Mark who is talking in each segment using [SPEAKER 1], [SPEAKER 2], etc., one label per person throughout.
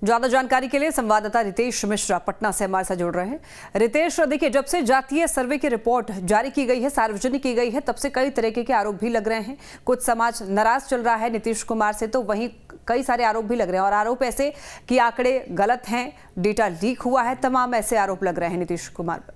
[SPEAKER 1] ज्यादा जानकारी के लिए संवाददाता रितेश मिश्रा पटना से हमारे साथ जुड़ रहे हैं। रितेश, देखिए, जब से जातीय सर्वे की रिपोर्ट जारी की गई है, सार्वजनिक की गई है, तब से कई तरीके के आरोप भी लग रहे हैं। कुछ समाज नाराज चल रहा है नीतीश कुमार से, तो वहीं कई सारे आरोप भी लग रहे हैं और आरोप ऐसे कि आंकड़े गलत हैं, डेटा लीक हुआ है, तमाम ऐसे आरोप लग रहे हैं नीतीश कुमार पर।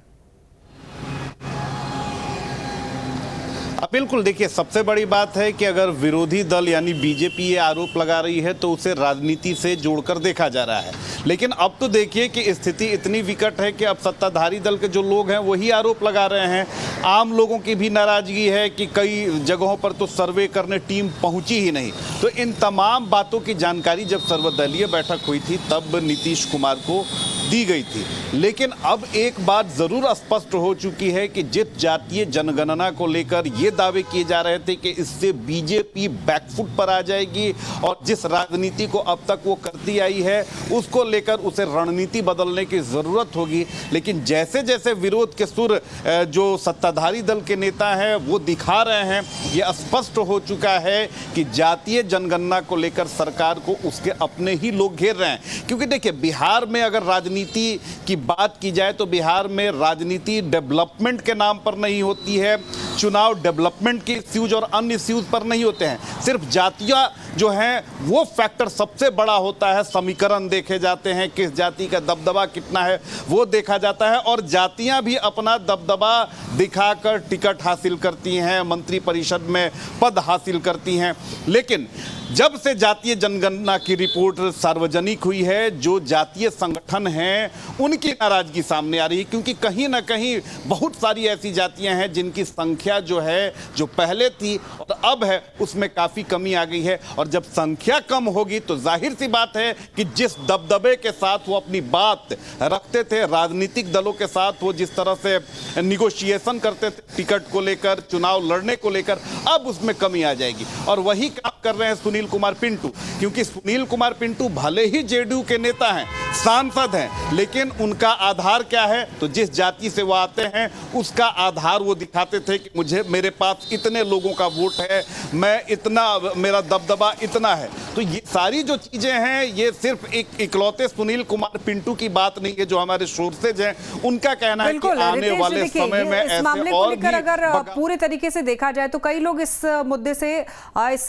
[SPEAKER 2] बिल्कुल, देखिए, सबसे बड़ी बात है कि अगर विरोधी दल यानी बीजेपी ये आरोप लगा रही है तो उसे राजनीति से जोड़कर देखा जा रहा है। लेकिन अब तो देखिए कि स्थिति इतनी विकट है कि अब सत्ताधारी दल के जो लोग हैं वही आरोप लगा रहे हैं। आम लोगों की भी नाराजगी है कि कई जगहों पर तो सर्वे करने टीम पहुंची ही नहीं। तो इन तमाम बातों की जानकारी जब सर्वदलीय बैठक हुई थी तब नीतीश कुमार को दी गई थी। लेकिन अब एक बात जरूर स्पष्ट हो चुकी है कि जिस जातीय जनगणना को लेकर ये दावे किए जा रहे थे कि इससे बीजेपी बैकफुट पर आ जाएगी और जिस राजनीति को अब तक वो करती आई है उसको लेकर उसे रणनीति बदलने की जरूरत होगी। लेकिन जैसे जैसे विरोध के सुर जो सत्ताधारी दल के नेता हैं वो दिखा रहे हैं, ये स्पष्ट हो चुका है कि जातीय जनगणना को लेकर सरकार को उसके अपने ही लोग घेर रहे हैं। क्योंकि देखिए, बिहार में अगर राजनीति की बात की जाए तो बिहार में राजनीति डेवलपमेंट के नाम पर नहीं होती है, चुनाव डेवलपमेंट के इश्यूज और अन्य इश्यूज पर नहीं होते हैं। सिर्फ जातियां जो हैं वो फैक्टर सबसे बड़ा होता है। समीकरण देखे जाते हैं, किस जाति का दबदबा कितना है वो देखा जाता है और जातियां भी अपना दबदबा दिखाकर टिकट हासिल करती हैं, मंत्री परिषद में पद हासिल करती हैं। लेकिन जब से जातीय जनगणना की रिपोर्ट सार्वजनिक हुई है, जो जातीय संगठन हैं उनकी नाराजगी सामने आ रही है, क्योंकि कहीं ना कहीं बहुत सारी ऐसी जातियां हैं जिनकी संख्या जो है, जो पहले थी और अब है, उसमें काफ़ी कमी आ गई है। और जब संख्या कम होगी तो जाहिर सी बात है कि जिस दबदबे के साथ वो अपनी बात रखते थे, राजनीतिक दलों के साथ वो जिस तरह से निगोशिएशन करते थे टिकट को लेकर, चुनाव लड़ने को लेकर, अब उसमें कमी आ जाएगी। और वही काम कर रहे हैं सुनील कुमार पिंटू, क्योंकि सुनील कुमार पिंटू भले ही जेडीयू के नेता हैं, सांसद हैं, लेकिन उनका आधार क्या है? तो जिस जाति से वो आते हैं उसका आधार वो दिखाते थे कि मेरे पास इतने लोगों का वोट है, मैं इतना, मेरा दबदबा इतना है। तो ये सारी जो चीजें हैं ये सिर्फ एक इकलौते सुनील कुमार पिंटू की बात नहीं है। जो हमारे सोर्सेज हैं उनका कहना है कि आने वाले समय में ऐसे और भी
[SPEAKER 1] अगर पूरे तरीके से देखा जाए तो कई लोग इस मुद्दे से, इस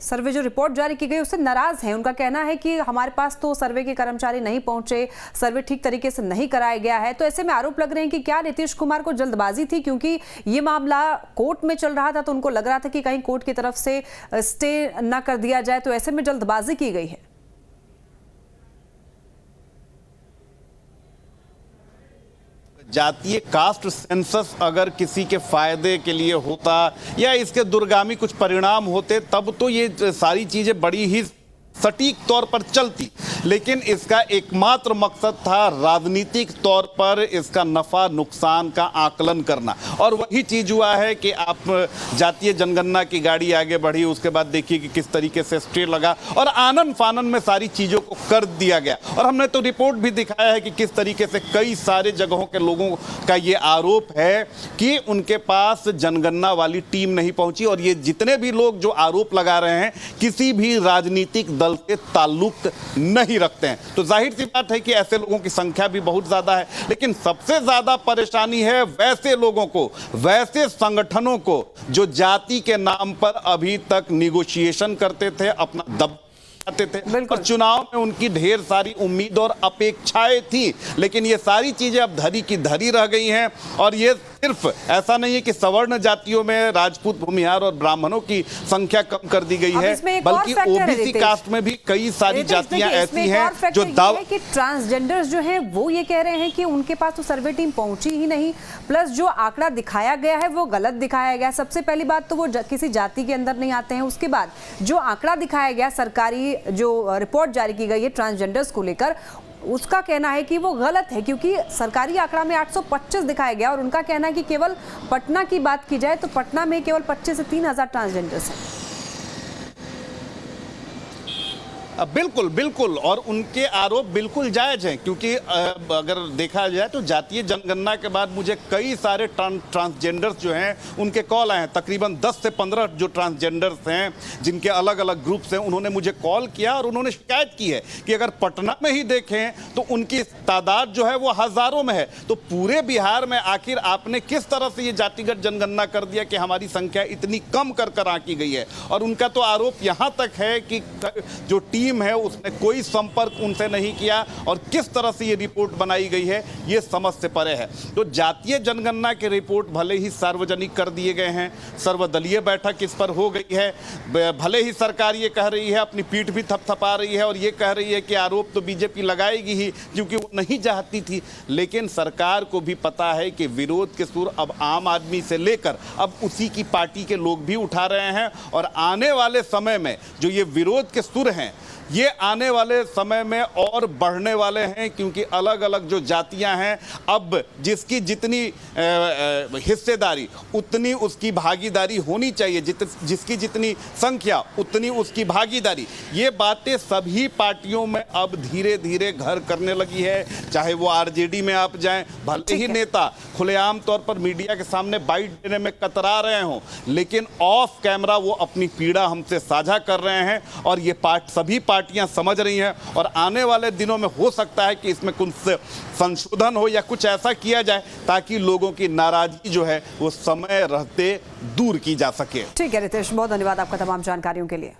[SPEAKER 1] सर्वे जो रिपोर्ट जारी की गई उससे नाराज हैं। उनका कहना है कि हमारे पास तो सर्वे के कर्मचारी नहीं पहुंचे, सर्वे ठीक तरीके से नहीं कराया गया है। तो ऐसे में आरोप लग रहे हैं कि क्या नीतीश कुमार को जल्दबाजी थी, क्योंकि ये मामला कोर्ट में चल रहा था तो उनको लग रहा था कि कहीं कोर्ट की तरफ से स्टे न कर दिया जाए, तो ऐसे में जल्दबाजी की गई है।
[SPEAKER 2] जातीय कास्ट सेंसस अगर किसी के फायदे के लिए होता या इसके दूरगामी कुछ परिणाम होते तब तो ये सारी चीजें बड़ी ही सटीक तौर पर चलती। लेकिन इसका एकमात्र मकसद था राजनीतिक तौर पर इसका नफा नुकसान का आकलन करना, और वही चीज हुआ है कि आप जातीय जनगणना की गाड़ी आगे बढ़ी, उसके बाद देखिए कि किस तरीके से स्टे लगा और आनन फानन में सारी चीजों को कर दिया गया। और हमने तो रिपोर्ट भी दिखाया है कि किस तरीके से कई सारे जगहों के लोगों का ये आरोप है कि उनके पास जनगणना वाली टीम नहीं पहुंची। और ये जितने भी लोग जो आरोप लगा रहे हैं किसी भी राजनीतिक दल से ताल्लुक नहीं रखते हैं। तो जाहिर सी बात है कि ऐसे लोगों की संख्या भी बहुत ज्यादा है। लेकिन सबसे ज्यादा परेशानी है वैसे लोगों को, वैसे संगठनों को जो जाति के नाम पर अभी तक निगोशिएशन करते थे, अपना दब थे और चुनाव में उनकी ढेर सारी उम्मीद और अपेक्षाएं थी। लेकिन ये सारी चीजें अब धरी की धरी रह गई हैं। और ये सिर्फ ऐसा नहीं है कि सवर्ण जातियों में राजपूत, भूमिहार और ब्राह्मणों की संख्या कम कर दी गई है, बल्कि ओबीसी कास्ट में भी कई सारी जातियां ऐसी हैं जो दावा
[SPEAKER 1] कि ट्रांसजेंडर्स जो हैं वो ये कह रहे हैं कि उनके पास तो सर्वे टीम पहुंची ही नहीं, प्लस जो आंकड़ा दिखाया गया है वो गलत दिखाया गया। सबसे पहली बात तो वो किसी जाति के अंदर नहीं आते हैं। उसके बाद जो आंकड़ा दिखाया गया, सरकारी जो रिपोर्ट जारी की गई है ट्रांसजेंडर्स को लेकर, उसका कहना है कि वो गलत है, क्योंकि सरकारी आंकड़ा में 825 दिखाया गया और उनका कहना है कि केवल पटना की बात की जाए तो पटना में केवल 25 से 3000 ट्रांसजेंडर्स हैं।
[SPEAKER 2] बिल्कुल बिल्कुल, और उनके आरोप बिल्कुल जायज हैं, क्योंकि अगर देखा जाए तो जातीय जनगणना के बाद मुझे कई सारे ट्रांसजेंडर्स जो हैं उनके कॉल आए हैं। तकरीबन 10 से 15 जो ट्रांसजेंडर्स हैं जिनके अलग अलग ग्रुप्स हैं, उन्होंने मुझे कॉल किया और उन्होंने शिकायत की है कि अगर पटना में ही देखें तो उनकी तादाद जो है वो हजारों में है। तो पूरे बिहार में आखिर आपने किस तरह से ये जातिगत जनगणना कर दिया कि हमारी संख्या इतनी कम कर आंकी गई है। और उनका तो आरोप यहाँ तक है कि जो टीम है उसने कोई संपर्क उनसे नहीं किया, और किस तरह से ये रिपोर्ट बनाई गई है ये समझ से परे है। तो जातीय जनगणना के रिपोर्ट भले ही सार्वजनिक कर दिए गए हैं, सर्वदलीय बैठक इस पर हो गई है, भले ही सरकार ये कह रही है, अपनी पीठ भी थपथपा रही है और ये कह रही है कि आरोप तो बीजेपी लगाएगी ही क्योंकि वो नहीं चाहती थी, लेकिन सरकार को भी पता है कि विरोध के सुर अब आम आदमी से लेकर अब उसी की पार्टी के लोग भी उठा रहे हैं। और आने वाले समय में जो ये विरोध के सुर हैं ये आने वाले समय में और बढ़ने वाले हैं, क्योंकि अलग अलग जो जातियां हैं अब जिसकी जितनी हिस्सेदारी उतनी उसकी भागीदारी होनी चाहिए, जिसकी जितनी संख्या उतनी उसकी भागीदारी, ये बातें सभी पार्टियों में अब धीरे धीरे घर करने लगी है। चाहे वो आरजेडी में आप जाएं, भले ही नेता खुलेआम तौर पर मीडिया के सामने बाइट देने में कतरा रहे हों, लेकिन ऑफ कैमरा वो अपनी पीड़ा हमसे साझा कर रहे हैं और ये सभी पार्टियां समझ रही हैं। और आने वाले दिनों में हो सकता है कि इसमें कुछ संशोधन हो या कुछ ऐसा किया जाए ताकि लोगों की नाराजगी जो है वो समय रहते दूर की जा सके।
[SPEAKER 1] ठीक है रितेश, बहुत धन्यवाद आपका तमाम जानकारियों के लिए।